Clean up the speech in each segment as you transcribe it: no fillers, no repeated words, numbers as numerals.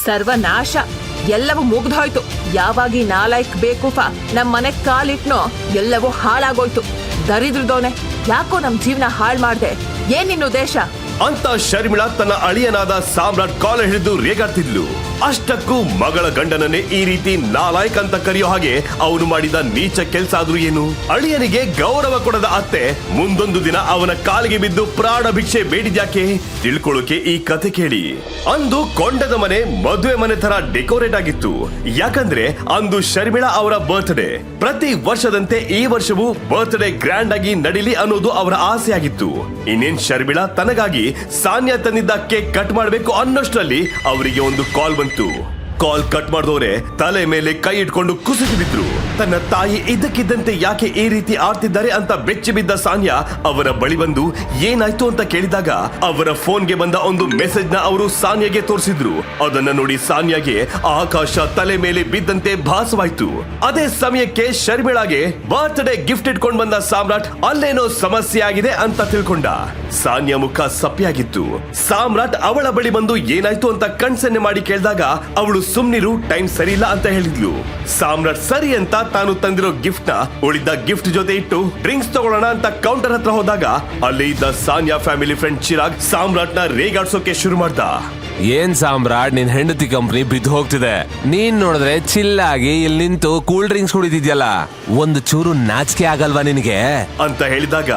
ಸರ್ವನಾಶ, ಎಲ್ಲವೂ ಮುಗ್ದೋಯ್ತು. ಯಾವಾಗ ಈ ನಾಲಾಯ್ಕ್ ಬೇಕೂಫ ನಮ್ ಮನೆ ಕಾಲಿಟ್ನೋ ಎಲ್ಲವೂ ಹಾಳಾಗೋಯ್ತು. ದರಿದ್ರದೋನೆ, ಯಾಕೋ ನಮ್ ಜೀವನ ಹಾಳ್ ಮಾಡ್ದೆ. ಏನ್ ನಿನ್ನ ಉದ್ದೇಶ ಅಂತ ಶರ್ಮಿಳಾ ತನ್ನ ಅಳಿಯನಾದ ಸಾಮ್ರಾಟ್ ಕಾಲ ಹಿಡಿದು ರೇಗಾಡ್ತಿದ್ಲು. ಅಷ್ಟಕ್ಕೂ ಮಗಳ ಗಂಡನನ್ನೇ ಈ ರೀತಿ ನಾಲಾಯಕ್ ಅಂತ ಕರೆಯೋ ಹಾಗೆ ಅವನು ಮಾಡಿದ ನೀಚ ಕೆಲ್ಸ ಆದ್ರೂ ಏನು? ಅಳಿಯನಿಗೆ ಗೌರವ ಕೊಡದ ಅತ್ತೆ ಮುಂದೊಂದು ದಿನ ಅವನ ಕಾಲಿಗೆ ಬಿದ್ದು ಪ್ರಾಣ ಭಿಕ್ಷೆ ಬೇಡಿದ್ಯಾಕೆ? ತಿಳ್ಕೊಳ್ಳೋಕೆ ಈ ಕಥೆ ಕೇಳಿ. ಅಂದು ಕೊಂಡದ ಮನೆ ಮದುವೆ ಮನೆ ತರ ಡೆಕೋರೇಟ್ ಆಗಿತ್ತು. ಯಾಕಂದ್ರೆ ಅಂದು ಶರ್ಮಿಳಾ ಅವರ ಬರ್ತ್ಡೇ. ಪ್ರತಿ ವರ್ಷದಂತೆ ಈ ವರ್ಷವೂ ಬರ್ತ್ಡೇ ಗ್ರ್ಯಾಂಡ್ ಆಗಿ ನಡೀಲಿ ಅನ್ನೋದು ಅವರ ಆಸೆ ಆಗಿತ್ತು. ಇನ್ನೇನ್ ಶರ್ಮಿಳಾ ತನಗಾಗಿ ಸಾನ್ಯಾ ತಂದಿದ್ದ ಕೇಕ್ ಕಟ್ ಮಾಡಬೇಕು ಅನ್ನೋಷ್ಟರಲ್ಲಿ ಅವರಿಗೆ ಒಂದು ಕಾಲ್ ಬಂತು. ಕಾಲ್ ಕಟ್ ಮಾಡಿದವರೇ ತಲೆ ಮೇಲೆ ಕೈ ಇಟ್ಕೊಂಡು ಕುಸಿದು ಬಿದ್ರು. ತನ್ನ ತಾಯಿ ಇದ್ದಕ್ಕಿದ್ದಂತೆ ಯಾಕೆ ಈ ರೀತಿ ಆಡ್ತಿದ್ದಾರೆ ಅಂತ ಬೆಚ್ಚಿ ಬಿದ್ದ ಸಾನ್ಯಾ ಅವರ ಬಳಿ ಬಂದು ಏನಾಯ್ತು ಅಂತ ಕೇಳಿದಾಗ ಅವರ ಫೋನ್ಗೆ ಬಂದ ಒಂದು ಮೆಸೇಜ್ ನ ಅವರು ಸಾನ್ಯಾಗೆ ತೋರಿಸಿದ್ರು. ಅದನ್ನ ನೋಡಿ ಸಾನ್ಯಾಗೆ ಆಕಾಶ ತಲೆ ಮೇಲೆ ಬಿದ್ದಂತೆ ಭಾಸವಾಯ್ತು. ಅದೇ ಸಮಯಕ್ಕೆ ಶರ್ಮಿಳಾಗೆ ಬರ್ತ್ಡೇ ಗಿಫ್ಟ್ ಇಟ್ಕೊಂಡು ಬಂದ ಸಾಮ್ರಾಟ್ ಅಲ್ಲೇನೋ ಸಮಸ್ಯೆ ಆಗಿದೆ ಅಂತ ತಿಳ್ಕೊಂಡ. ಸಾನ್ಯಾ ಮುಖ ಸಪ್ಪೆಯಾಗಿತ್ತು. ಸಾಮ್ರಾಟ್ ಅವಳ ಬಳಿ ಬಂದು ಏನಾಯ್ತು ಅಂತ ಕಣ್ಸನ್ನೆ ಮಾಡಿ ಕೇಳಿದಾಗ ಅವಳು ಸುಮ್ನಿರು, ಟೈಮ್ ಸರಿ ಇಲ್ಲ ಅಂತ ಹೇಳಿದ್ಲು. ಸಾಮ್ರಾಟ್ ಸರಿ ಅಂತ ತಾನು ತಂದಿರೋ ಗಿಫ್ಟ್ ನ ಉಳಿದ ಗಿಫ್ಟ್ ಜೊತೆ ಇಟ್ಟು ಡ್ರಿಂಕ್ಸ್ ತಗೊಳ್ಳೋಣ ಅಂತ ಕೌಂಟರ್ ಹತ್ರ ಹೋದಾಗ ಅಲ್ಲಿ ಇದ್ದ ಸಾನ್ಯಾ ಫ್ಯಾಮಿಲಿ ಫ್ರೆಂಡ್ ಚಿರಾಗ್ ಸಾಮ್ರಾಟ್ ನ ರೇಗಾಡ್ಸೋಕೆ ಶುರು ಮಾಡ್ದ. ಏನ್ ಸಾಮ್ರಾಟ್, ನಿನ್ ಹೆಂಡತಿ ಕಂಪ್ನಿ ಬಿದ್ದು ಹೋಗ್ತಿದೆ. ನೀನ್ ನೋಡಿದ್ರೆ ಚಿಲ್ಲಾಗಿ ಇಲ್ಲಿ ನಿಂತು ಕೂಲ್ ಡ್ರಿಂಕ್ಸ್ ಕುಡಿದಿದ್ಯಲ್ಲ, ಒಂದು ಚೂರು ನಾಚಿಕೆ ಆಗಲ್ವಾ ನಿನಗೆ ಅಂತ ಹೇಳಿದಾಗ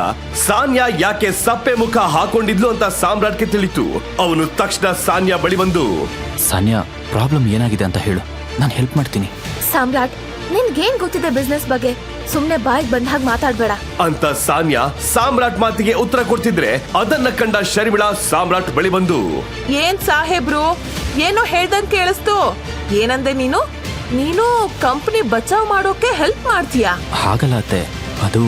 ಸಾನ್ಯಾ ಯಾಕೆ ಸಪ್ಪೆ ಮುಖ ಹಾಕೊಂಡಿದ್ಲು ಅಂತ ಸಾಮ್ರಾಟ್ಗೆ ತಿಳಿತು. ಅವನು ತಕ್ಷಣ ಸಾನ್ಯಾ ಬಳಿ ಬಂದು, ಸಾನ್ಯಾ, ಪ್ರಾಬ್ಲಮ್ ಏನಾಗಿದೆ ಅಂತ ಹೇಳು, ನಾನು ಹೆಲ್ಪ್ ಮಾಡ್ತೀನಿ. ಸಾಮ್ರಾಟ್, ನಿನ್ಗೇನ್ ಗೊತ್ತಿದೆ ಬಿಸ್ನೆಸ್ ಬಗ್ಗೆ? ಸುಮ್ನೆ ಬಾಯಿಗೆ ಬಂದ ಹಾಗೆ ಮಾತಾಡ್ಬೇಡ ಅಂತ ಸಾನ್ಯಾ ಸಾಮ್ರಾಟ್ ಮಾತಿಗೆ ಉತ್ತರ ಕೊಡ್ತಿದ್ರೆ ಅದನ್ನ ಕಂಡ ಶರ್ಮಿಳಾ ಸಾಮ್ರಾಟ್ ಬಳಿ ಬಂದು, ಏನ್ ಸಾಹೇಬ್ರು, ಏನೋ ಹೇಳ್ದಂಗ್ ಕೇಳಿಸ್ತು. ಏನಂದೆ ನೀನು? ನೀನು ಕಂಪನಿ ಬಚಾವ್ ಮಾಡೋಕೆ ಹೆಲ್ಪ್ ಮಾಡ್ತೀಯಾ? ಹಾಗಲ್ಲ ಅತ್ತೆ, ಅದು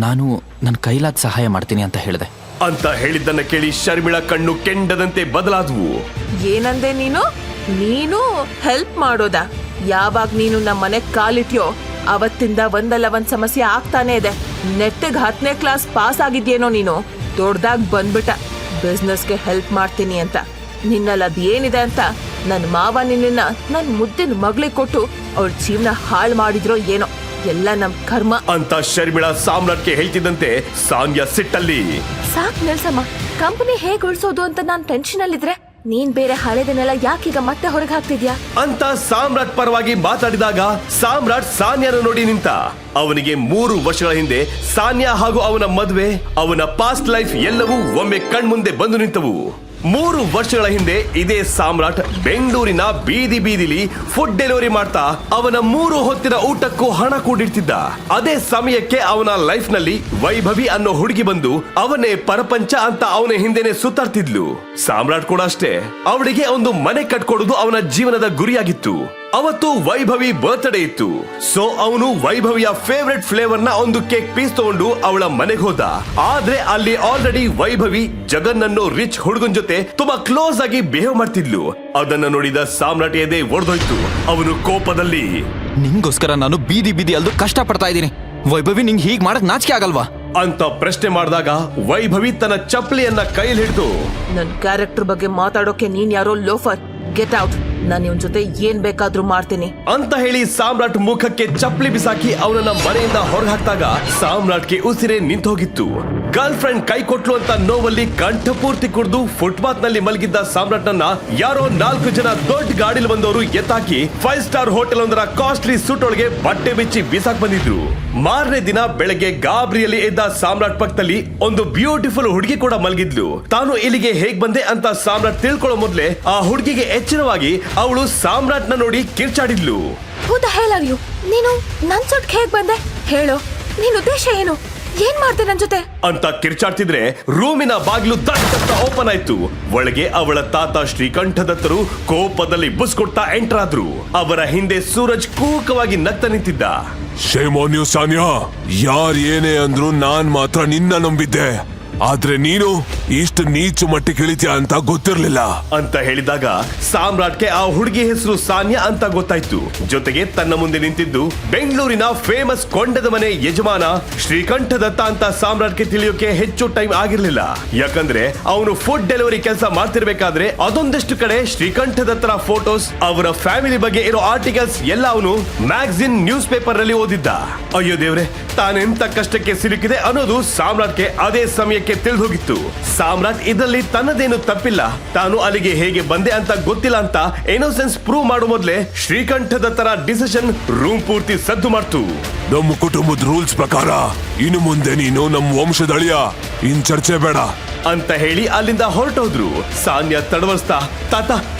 ನಾನು ನನ್ನ ಕೈಲಾದ ಸಹಾಯ ಮಾಡ್ತೀನಿ ಅಂತ ಹೇಳಿದೆ ಅಂತ ಹೇಳಿದ್ದನ್ನ ಕೇಳಿ ಶರ್ಮಿಳಾ ಕಣ್ಣು ಕೆಂಡದಂತೆ ಬದಲಾದವು. ಏನಂದೆ ನೀನು? ನೀನು ಹೆಲ್ಪ್ ಮಾಡೋದಾ? ಯಾವಾಗ ನೀನು ನಮ್ಮ ಮನೆ ಕಾಲಿಟ್ಯೋ ಅವತ್ತಿಂದ ಒಂದಲ್ಲ ಒಂದ್ ಸಮಸ್ಯೆ ಆಗ್ತಾನೆ ಇದೆ. ನೆಟ್ಟಿಗ್ 10ನೇ ಕ್ಲಾಸ್ ಪಾಸ್ ಆಗಿದ್ಯೇನೋ ನೀನು. ದೊಡ್ಡದಾಗ್ ಬಂದ್ಬಿಟ್ಟ ಬಿಸ್ನೆಸ್ಗೆ ಹೆಲ್ಪ್ ಮಾಡ್ತೀನಿ ಅಂತ. ನಿನ್ನಲ್ಲಿ ಅದೇನಿದೆ ಅಂತ ನನ್ ಮಾವ ನಿನ್ನ ನನ್ ಮುದ್ದಿನ ಮಗಳಿಗೆ ಕೊಟ್ಟು ಅವಳ ಜೀವನ ಹಾಳು ಮಾಡಿದ್ರೋ ಏನೋ. ಎಲ್ಲ ನಮ್ ಕರ್ಮ ಅಂತ ಶರ್ಮಿಳಾ ಸಾಮ್ರಾಟ್ಗೆ ಹೇಳ್ತಿದ್ದಂತೆ ಸಾನ್ಯಾ ಸಿಟ್ಟಲ್ಲಿ, ಸಾಕ್ ನಿಲ್ಸಮ್ಮ. ಕಂಪನಿ ಹೇಗ್ ಉಳ್ಸೋದು ಅಂತ ನಾನ್ ಟೆನ್ಷನ್ ಅಲ್ಲಿದ್ರೆ ನೀನ್ ಬೇರೆ ಹಳೆದನ್ನೆಲ್ಲ ಯಾಕೀಗ ಮತ್ತೆ ಹೊರಗೆ ಹಾಕ್ತಿದ್ಯಾ ಅಂತ ಸಾಮ್ರಾಟ್ ಪರವಾಗಿ ಮಾತಾಡಿದಾಗ ಸಾಮ್ರಾಟ್ ಸಾನ್ಯಾನ ನೋಡಿ ನಿಂತ. ಅವನಿಗೆ 3 ವರ್ಷಗಳ ಹಿಂದೆ ಸಾನ್ಯಾ ಹಾಗೂ ಅವನ ಮದುವೆ, ಅವನ ಪಾಸ್ಟ್ ಲೈಫ್ ಎಲ್ಲವೂ ಒಮ್ಮೆ ಕಣ್ಮುಂದೆ ಬಂದು ನಿಂತವು. 3 ವರ್ಷಗಳ ಹಿಂದೆ ಇದೇ ಸಾಮ್ರಾಟ್ ಬೆಂಗಳೂರಿನ ಬೀದಿ ಬೀದಿಲಿ ಫುಡ್ ಡೆಲಿವರಿ ಮಾಡ್ತಾ ಅವನ 3 ಹೊತ್ತಿನ ಊಟಕ್ಕೂ ಹಣ ಕೂಡಿಡ್ತಿದ್ದ. ಅದೇ ಸಮಯಕ್ಕೆ ಅವನ ಲೈಫ್ ನಲ್ಲಿ ವೈಭವಿ ಅನ್ನೋ ಹುಡುಗಿ ಬಂದು ಅವನೇ ಪರಪಂಚ ಅಂತ ಅವನ ಹಿಂದೆನೆ ಸುತ್ತಾಡ್ತಿದ್ಲು. ಸಾಮ್ರಾಟ್ ಕೂಡ ಅಷ್ಟೇ, ಅವಳಿಗೆ ಒಂದು ಮನೆ ಕಟ್ಕೊಡೋದು ಅವನ ಜೀವನದ ಗುರಿಯಾಗಿತ್ತು. ಅವತ್ತು ವೈಭವಿ ಬರ್ತ್ಡೇ ಇತ್ತು. ಸೊ ಅವನು ವೈಭವಿಯ ಫೇವರೆಟ್ ಫ್ಲೇವರ್ ನ ಒಂದು ಕೇಕ್ ಪೀಸ್ ತಗೊಂಡು ಅವಳ ಮನೆಗೆ ಹೋದ. ಆದ್ರೆ ಅಲ್ಲಿ ಆಲ್ರೆಡಿ ವೈಭವಿ ಜಗನ್ ಅನ್ನೋ ರಿಚ್ ಹುಡುಗನ್ ಜೊತೆ ತುಂಬಾ ಕ್ಲೋಸ್ ಆಗಿ ಬಿಹೇವ್ ಮಾಡ್ತಿದ್ಲು. ಅದನ್ನ ನೋಡಿದ ಸಾಮ್ರಾಟ್ ಎದೆ ಒಡೆದೋಯ್ತು. ಅವನು ಕೋಪದಲ್ಲಿ, ನಿಂಗೋಸ್ಕರ ನಾನು ಬೀದಿ ಬೀದಿ ಅಲ್ದು ಕಷ್ಟ ಪಡ್ತಾ ಇದ್ದೀನಿ. ವೈಭವಿ, ನಿಂಗೆ ಹೀಗ್ ಮಾಡಕ್ ನಾಚಿಕೆ ಆಗಲ್ವಾ ಅಂತ ಪ್ರಶ್ನೆ ಮಾಡಿದಾಗ ವೈಭವಿ ತನ್ನ ಚಪ್ಪಲಿಯನ್ನ ಕೈಯಲ್ಲಿ ಹಿಡಿದು, ನನ್ ಕ್ಯಾರೆಕ್ಟರ್ ಬಗ್ಗೆ ಮಾತಾಡೋಕೆ ನೀನ್ ಯಾರೋ ಲೋಫರ್, ಗೆಟ್ ಔಟ್. ನಾನು ಇವನ್ ಜೊತೆ ಏನ್ ಬೇಕಾದ್ರೂ ಮಾಡ್ತೀನಿ ಅಂತ ಹೇಳಿ ಸಾಮ್ರಾಟ್ ಮುಖಕ್ಕೆ ಚಪ್ಪಲಿ ಬಿಸಾಕಿ ಅವನನ್ನ ಮನೆಯಿಂದ ಹೊರಗೆ ಹಾಕಿದಾಗ ಸಾಮ್ರಾಟ್ಗೆ ಉಸಿರೇ ನಿಂತೋಗಿತ್ತು. ಗರ್ಲ್ ಫ್ರೆಂಡ್ ಕೈ ಕೊಟ್ಲು ಅಂತ ನೋವಲ್ಲಿ ಕಂಠಪೂರ್ತಿ ಕುಡಿದು ಫುಟ್ಪಾತ್ ನಲ್ಲಿ ಮಲಗಿದ್ದ ಸಾಮ್ರಾಟ್ ನನ್ನ ಯಾರೋ 4 ಜನ ದೊಡ್ಡ ಗಾಡಿಲಿ ಬಂದವರು ಎತ್ತಾಕಿ 5 ಸ್ಟಾರ್ ಹೋಟೆಲ್ ಒಂದರ ಕಾಸ್ಟ್ಲಿ ಸೂಟ್ ಒಳಗೆ ಬಟ್ಟೆ ಬಿಚ್ಚಿ ಬಿಸಾಕ್ ಬಂದಿದ್ರು. ಮಾರನೇ ದಿನ ಬೆಳಗ್ಗೆ ಗಾಬರಿಯಲ್ಲಿ ಎದ್ದ ಸಾಮ್ರಾಟ್ ಪಕ್ಕದಲ್ಲಿ ಒಂದು ಬ್ಯೂಟಿಫುಲ್ ಹುಡುಗಿ ಕೂಡ ಮಲಗಿದ್ಲು. ತಾನು ಇಲ್ಲಿಗೆ ಹೇಗ್ ಬಂದೆ ಅಂತ ಸಾಮ್ರಾಟ್ ತಿಳ್ಕೊಳ್ಳೋ ಮೊದ್ಲೇ ಆ ಹುಡುಗಿಗೆ ಎಚ್ಚರವಾಗಿ ಅವಳು ಸಾಮ್ರಾಟ್ ನ ನೋಡಿ ಕಿರ್ಚಾಡಿದ್ಲು. Who the hell are you? ನೀನು ನನ್ ಸುಟ್ಟ ಹೇಗ್ ಬಂದೆ? ಹೇಳು, ನಿನ್ ಉದ್ದೇಶ ಏನು? ಏನ್ ಮಾಡ್ದೆ ನನ್ ಜೊತೆ ಅಂತ ಕಿರ್ಚಾಡ್ತಿದ್ರೆ ರೂಮಿನ ಬಾಗಿಲು ದಟ್ಟ ಓಪನ್ ಆಯ್ತು. ಒಳಗೆ ಅವಳ ತಾತ ಶ್ರೀಕಂಠದತ್ತರು ಕೋಪದಲ್ಲಿ ಬುಸ್ ಕೊಡ್ತಾ ಎಂಟರ್ ಆದ್ರು. ಅವರ ಹಿಂದೆ ಸೂರಜ್ ಕೂಕವಾಗಿ ನಗ್ತ ನಿಂತಿದ್ದ. ಶೇಮ್ ಆನ್ ಯು ಸಾನ್ಯಾ, ಯಾರ್ ಏನೇ ಅಂದ್ರು ನಾನ್ ಮಾತ್ರ ನಿನ್ನ ನಂಬಿದ್ದೆ. ಆದ್ರೆ ನೀನು ಇಷ್ಟು ನೀಚು ಮಟ್ಟಿಗೆ ಇಳಿತೀಯ ಅಂತ ಗೊತ್ತಿರ್ಲಿಲ್ಲ ಅಂತ ಹೇಳಿದಾಗ ಸಾಮ್ರಾಟ್ಗೆ ಆ ಹುಡುಗಿ ಹೆಸರು ಸಾನ್ಯಾ ಅಂತ ಗೊತ್ತಾಯ್ತು. ಜೊತೆಗೆ ತನ್ನ ಮುಂದೆ ನಿಂತಿದ್ದು ಬೆಂಗಳೂರಿನ ಫೇಮಸ್ ಕೊಂಡದ ಮನೆ ಯಜಮಾನ ಶ್ರೀಕಂಠ ದತ್ತ ಅಂತ ಸಾಮ್ರಾಟ್ಗೆ ತಿಳಿಯೋಕೆ ಹೆಚ್ಚು ಟೈಮ್ ಆಗಿರ್ಲಿಲ್ಲ. ಯಾಕಂದ್ರೆ ಅವನು ಫುಡ್ ಡೆಲಿವರಿ ಕೆಲಸ ಮಾಡ್ತಿರ್ಬೇಕಾದ್ರೆ ಅದೊಂದಷ್ಟು ಕಡೆ ಶ್ರೀಕಂಠ ದತ್ತರ ಫೋಟೋಸ್, ಅವರ ಫ್ಯಾಮಿಲಿ ಬಗ್ಗೆ ಇರೋ ಆರ್ಟಿಕಲ್ಸ್ ಎಲ್ಲ ಅವನು ಮ್ಯಾಗಝಿನ್ ನ್ಯೂಸ್ ಪೇಪರ್ ನಲ್ಲಿ ಓದಿದ್ದ. ಅಯ್ಯೋ ದೇವ್ರೆ, ತಾನೆಂತ ಕಷ್ಟಕ್ಕೆ ಸಿಲುಕಿದೆ ಅನ್ನೋದು ಸಾಮ್ರಾಟ್ಗೆ ಅದೇ ಸಮಯಕ್ಕೆ ತಿಳಿದು ಹೋಗಿತ್ತು. ಸಾಮ್ರಾಟ್ ಇದರಲ್ಲಿ ತನ್ನದೇನು ತಪ್ಪಿಲ್ಲ, ತಾನು ಅಲ್ಲಿಗೆ ಹೇಗೆ ಬಂದೆ ಅಂತ ಗೊತ್ತಿಲ್ಲ ಅಂತ ಇನ್ನೋಸೆನ್ಸ್ ಪ್ರೂವ್ ಮಾಡೋ ಮೊದಲೇ ಶ್ರೀಕಂಠ ದತ್ತರ ಡಿಸಿಷನ್ ರೂಮ್ ಪೂರ್ತಿ ಸದ್ದು ಮಾಡ್ತು. ನಮ್ಮ ಕುಟುಂಬದ ರೂಲ್ಸ್ ಪ್ರಕಾರ ಇನ್ನು ಮುಂದೆ ನೀನು ನಮ್ಮ ವಂಶದ ಅಳಿಯ, ಇನ್ ಚರ್ಚೆ ಬೇಡ ಅಂತ ಹೇಳಿ ಅಲ್ಲಿಂದ ಹೊರಟೋದ್ರು. ಸಾನ್ಯಾ ತಡವರ್ಸ್ತಾ ತಾತ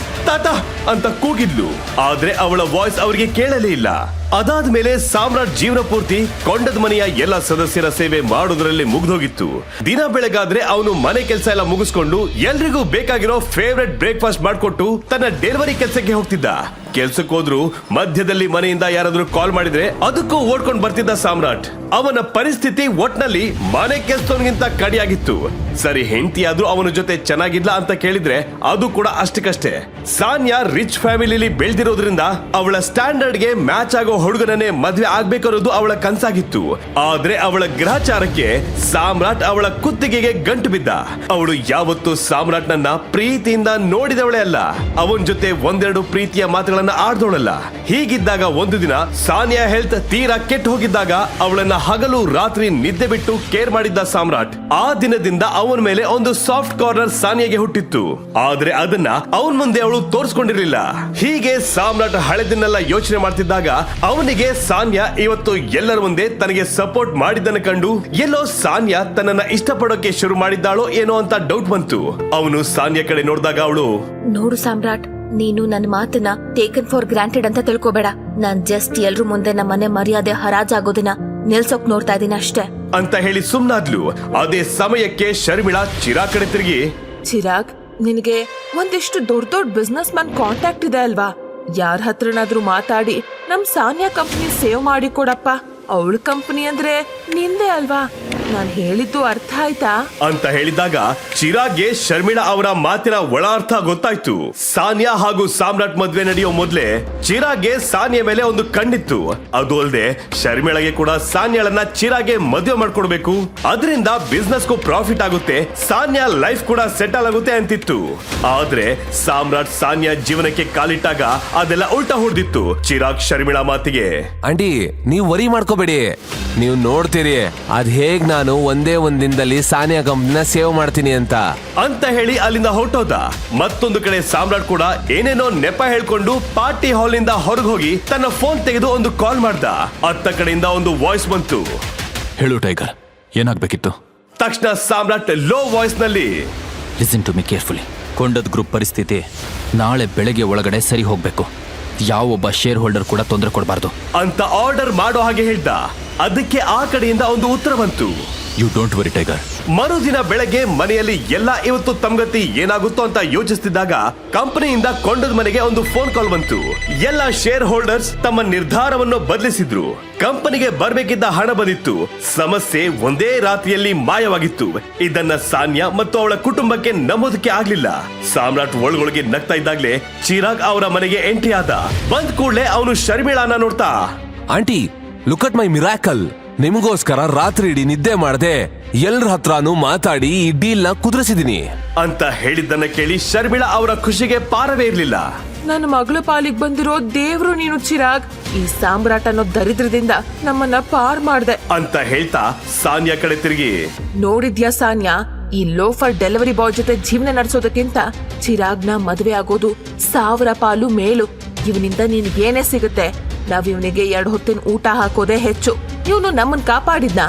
ತಾತ ಅಂತ ಕೂಗಿದ್ಲು, ಆದ್ರೆ ಅವಳ ವಾಯ್ಸ್ ಅವರಿಗೆ ಕೇಳಲೇ ಇಲ್ಲ. ಅದಾದ್ಮೇಲೆ ಸಾಮ್ರಾಟ್ ಜೀವನ ಪೂರ್ತಿ ಕೊಂಡದ ಮನೆಯ ಎಲ್ಲ ಸದಸ್ಯರ ಸೇವೆ ಮಾಡೋದ್ರಲ್ಲಿ ಮುಗ್ದೋಗಿತ್ತು. ದಿನ ಬೆಳಗಾದ್ರೆ ಅವನು ಮನೆ ಕೆಲಸ ಎಲ್ಲ ಮುಗಿಸ್ಕೊಂಡು ಎಲ್ರಿಗೂ ಬೇಕಾಗಿರೋ ಫೇವ್ರೆಟ್ ಬ್ರೇಕ್ಫಾಸ್ಟ್ ಮಾಡ್ಕೊಟ್ಟು ತನ್ನ ಡೆಲಿವರಿ ಕೆಲಸಕ್ಕೆ ಹೋಗ್ತಿದ್ದ. ಕೆಲ್ಸಕ್ಕೆ ಹೋದ್ರು ಮಧ್ಯದಲ್ಲಿ ಮನೆಯಿಂದ ಯಾರಾದ್ರೂ ಕಾಲ್ ಮಾಡಿದ್ರೆ ಅದಕ್ಕೂ ಓಡ್ಕೊಂಡ್ ಬರ್ತಿದ್ದ ಸಾಮ್ರಾಟ್. ಅವನ ಪರಿಸ್ಥಿತಿ ಒಟ್ನಲ್ಲಿ ಮನೆ ಕೆಲಸದವನಿಗಿಂತ ಕಡಿಯಾಗಿತ್ತು. ಸರಿ, ಹೆಂಡತಿಯಾದ್ರೂ ಅವನ ಜೊತೆ ಚೆನ್ನಾಗಿದ್ಲ ಅಂತ ಕೇಳಿದ್ರೆ ಅದು ಕೂಡ ಅಷ್ಟಕ್ಕಷ್ಟೇ. ಸಾನ್ಯಾ ರಿಚ್ ಫ್ಯಾಮಿಲಿಲಿ ಬೆಳೆದಿರೋದ್ರಿಂದ ಅವಳ ಸ್ಟ್ಯಾಂಡರ್ಡ್ ಗೆ ಮ್ಯಾಚ್ ಆಗೋ ಹುಡುಗನನ್ನೇ ಮದ್ವೆ ಆಗ್ಬೇಕನ್ನೋದು ಅವಳ ಕನ್ಸಾಗಿತ್ತು. ಆದ್ರೆ ಅವಳ ಗ್ರಹಚಾರಕ್ಕೆ ಸಾಮ್ರಾಟ್ ಅವಳ ಕುತ್ತಿಗೆಗೆ ಗಂಟು ಬಿದ್ದ. ಅವಳು ಯಾವತ್ತೂ ಸಾಮ್ರಾಟ್ ನನ್ನ ಪ್ರೀತಿಯಿಂದ ನೋಡಿದವಳೇ ಅಲ್ಲ, ಅವನ್ ಜೊತೆ ಒಂದೆರಡು ಪ್ರೀತಿಯ ಮಾತುಗಳನ್ನ ಆಡ್ದೋಳಲ್ಲ. ಹೀಗಿದ್ದಾಗ ಒಂದು ದಿನ ಸಾನ್ಯಾ ಹೆಲ್ತ್ ತೀರಾ ಕೆಟ್ಟು ಹೋಗಿದ್ದಾಗ ಅವಳನ್ನ ಹಗಲು ರಾತ್ರಿ ನಿದ್ದೆ ಬಿಟ್ಟು ಕೇರ್ ಮಾಡಿದ್ದ ಸಾಮ್ರಾಟ್. ಆ ದಿನದಿಂದ ಅವನ ಮೇಲೆ ಒಂದು ಸಾಫ್ಟ್ ಕಾರ್ನರ್ ಸಾನ್ಯಾಗೆ ಹುಟ್ಟಿತ್ತು. ಆದ್ರೆ ಅದನ್ನ ಅವನ್ ಮುಂದೆ ಅವಳು ತೋರಿಸ್ಕೊಂಡಿರ್ಲಿಲ್ಲ. ಹೀಗೆ ಸಾಮ್ರಾಟ್ ಹಳೆದನ್ನೆಲ್ಲ ಯೋಚನೆ ಮಾಡ್ತಿದ್ದಾಗ ಅವನಿಗೆ ಸಾನ್ಯಾ ಇವತ್ತು ಎಲ್ಲರ ಮುಂದೆ ತನಗೆ ಸಪೋರ್ಟ್ ಮಾಡಿದ್ದನ್ನ ಕಂಡು ಎಲ್ಲೋ ಸಾನ್ಯಾ ತನ್ನನ್ನ ಇಷ್ಟಪಡೋಕೆ ಶುರು ಮಾಡಿದ್ದಾಳೋ ಏನೋ ಅಂತ ಡೌಟ್ ಬಂತು. ಅವನು ಸಾನ್ಯಾ ಕಡೆ ನೋಡಿದಾಗ ಅವಳು, ನೋಡು ಸಾಮ್ರಾಟ್, ನೀನು ನನ್ನ ಮಾತನ್ನ ಟೇಕನ್ ಫಾರ್ ಗ್ರಾಂಟೆಡ್ ಅಂತ ತಿಳ್ಕೊಬೇಡ. ನಾನ್ ಜಸ್ಟ್ ಎಲ್ರು ಮುಂದೆ ನಮ್ಮ ಮನೆ ಮರ್ಯಾದೆ ಹರಾಜಾಗೋದನ್ನ ನಿಲ್ಸೋಕ್ ನೋಡ್ತಾ ಇದೀನಿ ಅಷ್ಟೇ ಅಂತ ಹೇಳಿ ಸುಮ್ನಾದ್ಲು. ಅದೇ ಸಮಯಕ್ಕೆ ಶರ್ಮಿಳಾ ಚಿರಾಗ್ ಕಡೆ ತಿರುಗಿ, ಚಿರಾಗ್, ನಿನಗೆ ಒಂದಿಷ್ಟು ದೊಡ್ಡ ದೊಡ್ಡ ಬಿಸ್ನೆಸ್ ಮ್ಯಾನ್ ಕಾಂಟ್ಯಾಕ್ಟ್ ಇದೆ ಅಲ್ವಾ? ಯಾರ ಹತ್ರನಾದ್ರೂ ಮಾತಾಡಿ ನಮ್ ಸಾನ್ಯಾ ಕಂಪ್ನಿ ಸೇವ್ ಮಾಡಿ ಕೊಡಪ್ಪ. ಅವಳ ಕಂಪನಿ ಅಂದ್ರೆ ನಿಂದೆ ಅಲ್ವಾ? ನಾನ್ ಹೇಳಿದ್ದು ಅರ್ಥ ಆಯ್ತಾ ಅಂತ ಹೇಳಿದಾಗ ಚಿರಾಗ್ಗೆ ಶರ್ಮಿಳಾ ಅವರ ಮಾತಿನ ಒಳ ಅರ್ಥ ಗೊತ್ತಾಯ್ತು. ಸಾನ್ಯಾ ಹಾಗೂ ಸಾಮ್ರಾಟ್ ಮದ್ವೆ ನಡೆಯೋ ಮೊದ್ಲೇ ಚಿರಾಗ್ಗೆ ಸಾನ್ಯಾ ಮೇಲೆ ಒಂದು ಕಣ್ಣಿತ್ತು. ಅದು ಅಲ್ಲದೆ ಶರ್ಮಿಳಾಗೆ ಕೂಡ ಸಾನ್ಯಾಳನ್ನ ಚಿರಾಗ್ಗೆ ಮದ್ವೆ ಮಾಡ್ಕೊಡ್ಬೇಕು, ಅದರಿಂದ ಬಿಸ್ನೆಸ್ಗೂ ಪ್ರಾಫಿಟ್ ಆಗುತ್ತೆ, ಸಾನ್ಯಾ ಲೈಫ್ ಕೂಡ ಸೆಟಲ್ ಆಗುತ್ತೆ ಅಂತಿತ್ತು. ಆದ್ರೆ ಸಾಮ್ರಾಟ್ ಸಾನ್ಯಾ ಜೀವನಕ್ಕೆ ಕಾಲಿಟ್ಟಾಗ ಅದೆಲ್ಲ ಉಲ್ಟಾ ಹೊಡೆದಿತ್ತು. ಚಿರಾಗ್ ಶರ್ಮಿಳಾ ಮಾತಿಗೆ, ಆಂಟಿ ನೀವ್ ವರಿ ಮಾಡ್ಕೋಬೇಡಿ, ನೀವು ನೋಡ್ತೀರಿ ಅದ್ ಹೇಗ್ ನಾನು ಒಂದೇ ಒಂದ್ ದಿನದಲ್ಲಿ ಸಾನಿಯಾ ಕಂಪ್ನಿನ ಸೇವ್ ಮಾಡ್ತೀನಿ ಅಂತ ಹೇಳಿ ಅಲ್ಲಿಂದ ಹೊರಟೋದ. ಮತ್ತೊಂದು ಕಡೆ ಸಾಮ್ರಾಟ್ ಕೂಡ ಏನೇನೋ ನೆಪ ಹೇಳ್ಕೊಂಡು ಪಾರ್ಟಿ ಹಾಲ್ ನಿಂದ ಹೊರಗೆ ಹೋಗಿ ತನ್ನ ಫೋನ್ ತೆಗೆದು ಒಂದು ಕಾಲ್ ಮಾಡ್ದ. ಅತ್ತ ಕಡೆಯಿಂದ ಒಂದು ವಾಯ್ಸ್ ಬಂತು. ಹೇಳು ಟೈಗರ್, ಏನಾಗ್ಬೇಕಿತ್ತು? ತಕ್ಷಣ ಸಾಮ್ರಾಟ್ ಲೋ ವಾಯ್ಸ್ ನಲ್ಲಿ, ಲಿಸನ್ ಟು ಮಿ ಕೇರ್ಫುಲಿ. ಕೊಂಡದ್ ಗ್ರೂಪ್ ಪರಿಸ್ಥಿತಿ ನಾಳೆ ಬೆಳಗ್ಗೆ ಒಳಗಡೆ ಸರಿ ಹೋಗ್ಬೇಕು. ಯಾವೊಬ್ಬ ಶೇರ್ ಹೋಲ್ಡರ್ ಕೂಡ ತೊಂದರೆ ಕೊಡಬಾರ್ದು ಅಂತ ಆರ್ಡರ್ ಮಾಡೋ ಹಾಗೆ ಹೇಳ್ದ. ಅದಕ್ಕೆ ಆ ಕಡೆಯಿಂದ ಒಂದು ಉತ್ತರ ಬಂತು, ಯು ಡೋಂಟ್ ವರಿ ಟೈಗರ್. ಮರುದಿನ ಬೆಳಗ್ಗೆ ಮನೆಯಲ್ಲಿ ಎಲ್ಲ ಇವತ್ತು ತಮ್ಗತಿ ಏನಾಗುತ್ತೋ ಅಂತ ಯೋಚಿಸ್ತಿದ್ದಾಗ ಕಂಪನಿಯಿಂದ ಕೊಂಡದ ಮನೆಗೆ ಒಂದು ಫೋನ್ ಕಾಲ್ ಬಂತು. ಎಲ್ಲ ಶೇರ್ ಹೋಲ್ಡರ್ಸ್ ತಮ್ಮ ನಿರ್ಧಾರವನ್ನು ಬದಲಿಸಿದ್ರು. ಕಂಪನಿಗೆ ಬರ್ಬೇಕಿದ್ದ ಹಣ ಬಂದಿತ್ತು. ಸಮಸ್ಯೆ ಒಂದೇ ರಾತ್ರಿಯಲ್ಲಿ ಮಾಯವಾಗಿತ್ತು. ಇದನ್ನ ಸಾನ್ಯಾ ಮತ್ತು ಅವಳ ಕುಟುಂಬಕ್ಕೆ ನಂಬೋದಕ್ಕೆ ಆಗ್ಲಿಲ್ಲ. ಸಾಮ್ರಾಟ್ ಒಳಗೊಳಗೆ ನಗ್ತಾ ಇದ್ದಾಗ್ಲೇ ಚಿರಾಗ್ ಅವರ ಮನೆಗೆ ಎಂಟ್ರಿ ಆದ. ಬಂದ್ ಕೂಡ್ಲೆ ಅವನು ಶರ್ಮಿಳಾನ ನೋಡ್ತಾ, aunty look at my miracle. ನಿಮಗೋಸ್ಕರ ರಾತ್ರಿ ಇಡೀ ನಿದ್ದೆ ಮಾಡದೆ ಎಲ್ರ ಹತ್ರನೂ ಮಾತಾಡಿ ಈ ಡೀಲ್ ನ ಕುದುರಿಸಿದೀನಿ ಅಂತ ಹೇಳಿದ್ದನ್ನ ಕೇಳಿ ಶರ್ಮಿಳಾ ಅವರ ಖುಷಿಗೆ ಪಾರವೇ ಇರ್ಲಿಲ್ಲ. ನನ್ನ ಮಗಳ ಪಾಲಿಗೆ ಬಂದಿರೋ ದೇವ್ರು ನೀನು ಚಿರಾಗ್. ಈ ಸಾಮ್ರಾಟ್ ಅನ್ನೋ ದರಿದ್ರದಿಂದ ನಮ್ಮನ್ನ ಪಾರ್ ಮಾಡ್ದೆ ಅಂತ ಹೇಳ್ತಾ ಸಾನ್ಯಾ ಕಡೆ ತಿರುಗಿ, ನೋಡಿದ್ಯಾ ಸಾನ್ಯಾ, ಈ ಲೋಫರ್ ಡೆಲಿವರಿ ಬಾಯ್ ಜೊತೆ ಜೀವನ ನಡೆಸೋದಕ್ಕಿಂತ ಚಿರಾಗ್ನ ಮದುವೆ ಆಗೋದು 1000 ಪಾಲು ಮೇಲು. ಇವನಿಂದ ನಿನ್ಗೇನೇ ಸಿಗುತ್ತೆ? ನಾವ್ ಇವನಿಗೆ 2 ಹೊತ್ತಿನ ಊಟ ಹಾಕೋದೇ ಹೆಚ್ಚು. ಇವನು ನಮ್ಮನ್ ಕಾಪಾಡಿದ್ನ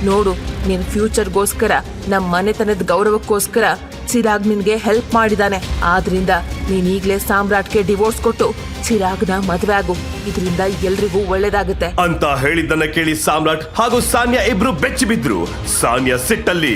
ನೋಡು. ನಿನ್ ಫ್ಯೂಚರ್ಗೋಸ್ಕರ, ನಮ್ ಮನೆತನದ ಗೌರವಕ್ಕೋಸ್ಕರ ಚಿರಾಗ್ ನಿನ್ಗೆ ಹೆಲ್ಪ್ ಮಾಡಿದಾನೆ. ಆದ್ರಿಂದ ನೀನ್ ಈಗ್ಲೇ ಸಾಮ್ರಾಟ್ಗೆ ಡಿವೋರ್ಸ್ ಕೊಟ್ಟು ಚಿರಾಗ್ನ ಮದ್ವೆ ಆಗು. ಇದರಿಂದ ಎಲ್ರಿಗೂ ಒಳ್ಳೇದಾಗುತ್ತೆ ಅಂತ ಹೇಳಿದ್ದನ್ನ ಕೇಳಿ ಸಾಮ್ರಾಟ್ ಹಾಗೂ ಸಾನ್ಯಾ ಇಬ್ರು ಬೆಚ್ಚಿ ಬಿದ್ರು. ಸಾನ್ಯಾ ಸಿಟ್ಟಲ್ಲಿ,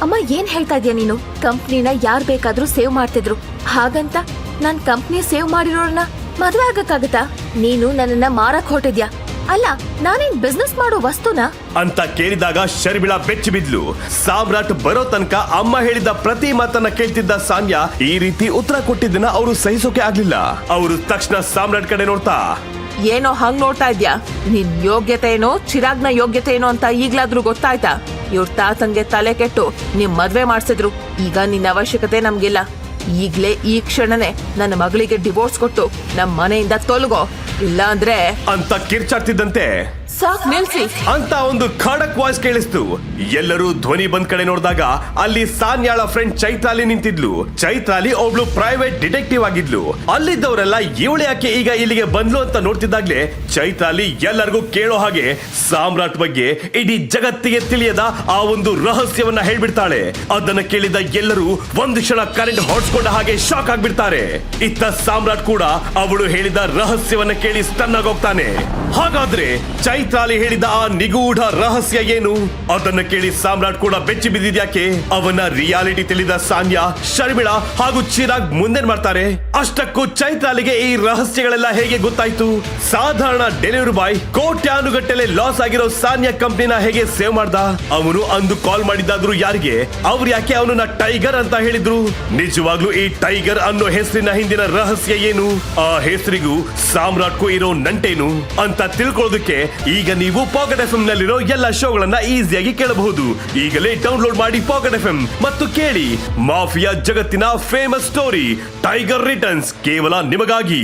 ಅಮ್ಮ ಏನ್ ಹೇಳ್ತಾ ಇದೀಯ ನೀನು? ಕಂಪ್ನಿನ ಯಾರ್ ಬೇಕಾದ್ರೂ ಸೇವ್ ಮಾಡ್ತಿದ್ರು, ಹಾಗಂತ ನಾನ್ ಕಂಪ್ನಿ ಸೇವ್ ಮಾಡಿರೋರ್ನ ಮದ್ವೆ ಆಗಕ್ಕಾಗತ್ತಾ? ನೀನು ನನ್ನನ್ನ ಮಾರಕ್ ಹೊರಟಿದ್ಯಾ. ಅಲ್ಲ ನಾನೇನ್ ಬಿಸ್ನೆಸ್ ಮಾಡೋ ವಸ್ತುನಾ? ಅಂತ ಕೇಳಿದಾಗ ಶರ್ಮಿಳಾ ಬೆಚ್ಚಿ ಬಿದ್ಲು. ಸಾಮ್ರಾಟ್ ಬರೋ ತನಕ ಅಮ್ಮ ಹೇಳಿದ ಪ್ರತಿ ಮಾತನ್ನ ಕೇಳ್ತಿದ್ದ ಸಾನ್ಯಾ ಈ ರೀತಿ ಉತ್ತರ ಕೊಟ್ಟಿದ್ದನ್ನ ಅವರು ಸಹಿಸೋಕೆ ಆಗ್ಲಿಲ್ಲ. ಅವರು ತಕ್ಷಣ ಸಾಮ್ರಾಟ್ ಕಡೆ ನೋಡ್ತಾ, ಏನೋ ಹಂಗ್ ನೋಡ್ತಾ ಇದ್ಯಾ? ನಿನ್ ಯೋಗ್ಯತೆ ಏನೋ ಚಿರಾಗ್ನ ಯೋಗ್ಯತೆ ಏನೋ ಅಂತ ಈಗ್ಲಾದ್ರೂ ಗೊತ್ತಾಯ್ತಾ? ಇವ್ರ ತಾತಂಗೆ ತಲೆ ಕೆಟ್ಟು ನಿಮ್ ಮದ್ವೆ ಮಾಡ್ಸಿದ್ರು. ಈಗ ನಿನ್ನ ಅವಶ್ಯಕತೆ ನಮ್ಗಿಲ್ಲ. ಈಗ್ಲೇ ಈ ಕ್ಷಣನೇ ನನ್ನ ಮಗಳಿಗೆ ಡಿವೋರ್ಸ್ ಕೊಟ್ಟು ನಮ್ ಮನೆಯಿಂದ ತೊಲಗೋ, ಇಲ್ಲ ಅಂದ್ರೆ ಅಂತ ಕಿರ್ಚಾಡ್ತಿದ್ದಂತೆ ಸಾಕ್ ನಿಲ್ಸಿ ಅಂತ ಒಂದು ಖಡಕ್ ವಾಯ್ಸ್ ಕೇಳಿಸ್ತು. ಎಲ್ಲರೂ ಧ್ವನಿ ಬಂದ್ ಕಡೆ ನೋಡಿದಾಗ ಅಲ್ಲಿ ಸಾನ್ಯಾಳ ಫ್ರೆಂಡ್ ಚೈತ್ರಾಲಿ ನಿಂತಿದ್ಲು. ಚೈತ್ರಾಲಿ ಒಬ್ಳು ಪ್ರೈವೇಟ್ ಡಿಟೆಕ್ಟಿವ್ ಆಗಿದ್ಲು. ಅಲ್ಲಿದ್ದವರೆಲ್ಲ ಇವಳು ಯಾಕೆ ಈಗ ಇಲ್ಲಿಗೆ ಬಂದ್ಲು ಅಂತ ನೋಡ್ತಿದ್ದಾಗ್ಲೇ ಚೈತ್ರಾಲಿ ಎಲ್ಲರಿಗೂ ಕೇಳೋ ಹಾಗೆ ಸಾಮ್ರಾಟ್ ಬಗ್ಗೆ ಇಡೀ ಜಗತ್ತಿಗೆ ತಿಳಿಯದ ಆ ಒಂದು ರಹಸ್ಯವನ್ನ ಹೇಳ್ಬಿಡ್ತಾಳೆ. ಅದನ್ನ ಕೇಳಿದ ಎಲ್ಲರೂ ಒಂದು ಕ್ಷಣ ಕರೆಂಟ್ ಹೊಡ್ಸ್ಕೊಂಡ ಹಾಗೆ ಶಾಕ್ ಆಗ್ಬಿಡ್ತಾರೆ. ಇತ್ತ ಸಾಮ್ರಾಟ್ ಕೂಡ ಅವಳು ಹೇಳಿದ ರಹಸ್ಯವನ್ನ ಕೇಳಿ ಸ್ಟನ್ ಆಗೋಗ್ತಾನೆ. ಹಾಗಾದ್ರೆ ಚೈತ್ರಾಲಿ ಹೇಳಿದ ಆ ನಿಗೂಢ ರಹಸ್ಯ ಏನು? ಅದನ್ನ ಕೇಳಿ ಸಾಮ್ರಾಟ್ ಕೂಡ ಬೆಚ್ಚಿ ಬಿದ್ದಿದ್ಯಾಕೆ? ಅವನ ರಿಯಾಲಿಟಿ ತಿಳಿದ ಸಾನ್ಯಾ, ಶರ್ಮಿಳಾ ಹಾಗೂ ಚಿರಾಗ್ ಮುಂದೇನ್ ಮಾಡ್ತಾರೆ? ಅಷ್ಟಕ್ಕೂ ಚೈತ್ರಾಲಿಗೆ ಈ ರಹಸ್ಯಗಳೆಲ್ಲ ಹೇಗೆ ಗೊತ್ತಾಯ್ತು? ಸಾಧಾರಣ ಡೆಲಿವರಿ ಬಾಯ್ ಕೋಟ್ಯಾನುಗಟ್ಟಲೆ ಲಾಸ್ ಆಗಿರೋ ಸಾನ್ಯಾ ಕಂಪ್ನಿನ ಹೇಗೆ ಸೇವ್ ಮಾಡ್ದ? ಅವನು ಅಂದು ಕಾಲ್ ಮಾಡಿದ್ದಾದ್ರು ಯಾರಿಗೆ? ಅವ್ರು ಯಾಕೆ ಅವನನ್ನ ಟೈಗರ್ ಅಂತ ಹೇಳಿದ್ರು? ನಿಜವಾಗ್ಲೂ ಈ ಟೈಗರ್ ಅನ್ನೋ ಹೆಸರಿನ ಹಿಂದಿನ ರಹಸ್ಯ ಏನು? ಆ ಹೆಸರಿಗೂ ಸಾಮ್ರಾಟ್ಗೂ ಇರೋ ನಂಟೇನು ಅಂತ ತಿಳ್ಕೊಳ್ಳೋದಕ್ಕೆ ಈಗ ನೀವು ಪಾಕೆಟ್ ಎಫ್ಎಂ ನಲ್ಲಿರೋ ಎಲ್ಲ ಶೋಗಳನ್ನ ಈಸಿಯಾಗಿ ಕೇಳಬಹುದು. ಈಗಲೇ ಡೌನ್ಲೋಡ್ ಮಾಡಿ ಪಾಕೆಟ್ ಎಫ್ಎಂ ಮತ್ತು ಕೇಳಿ ಮಾಫಿಯಾ ಜಗತ್ತಿನ ಫೇಮಸ್ ಸ್ಟೋರಿ ಟೈಗರ್ ರಿಟರ್ನ್ಸ್ ಕೇವಲ ನಿಮಗಾಗಿ.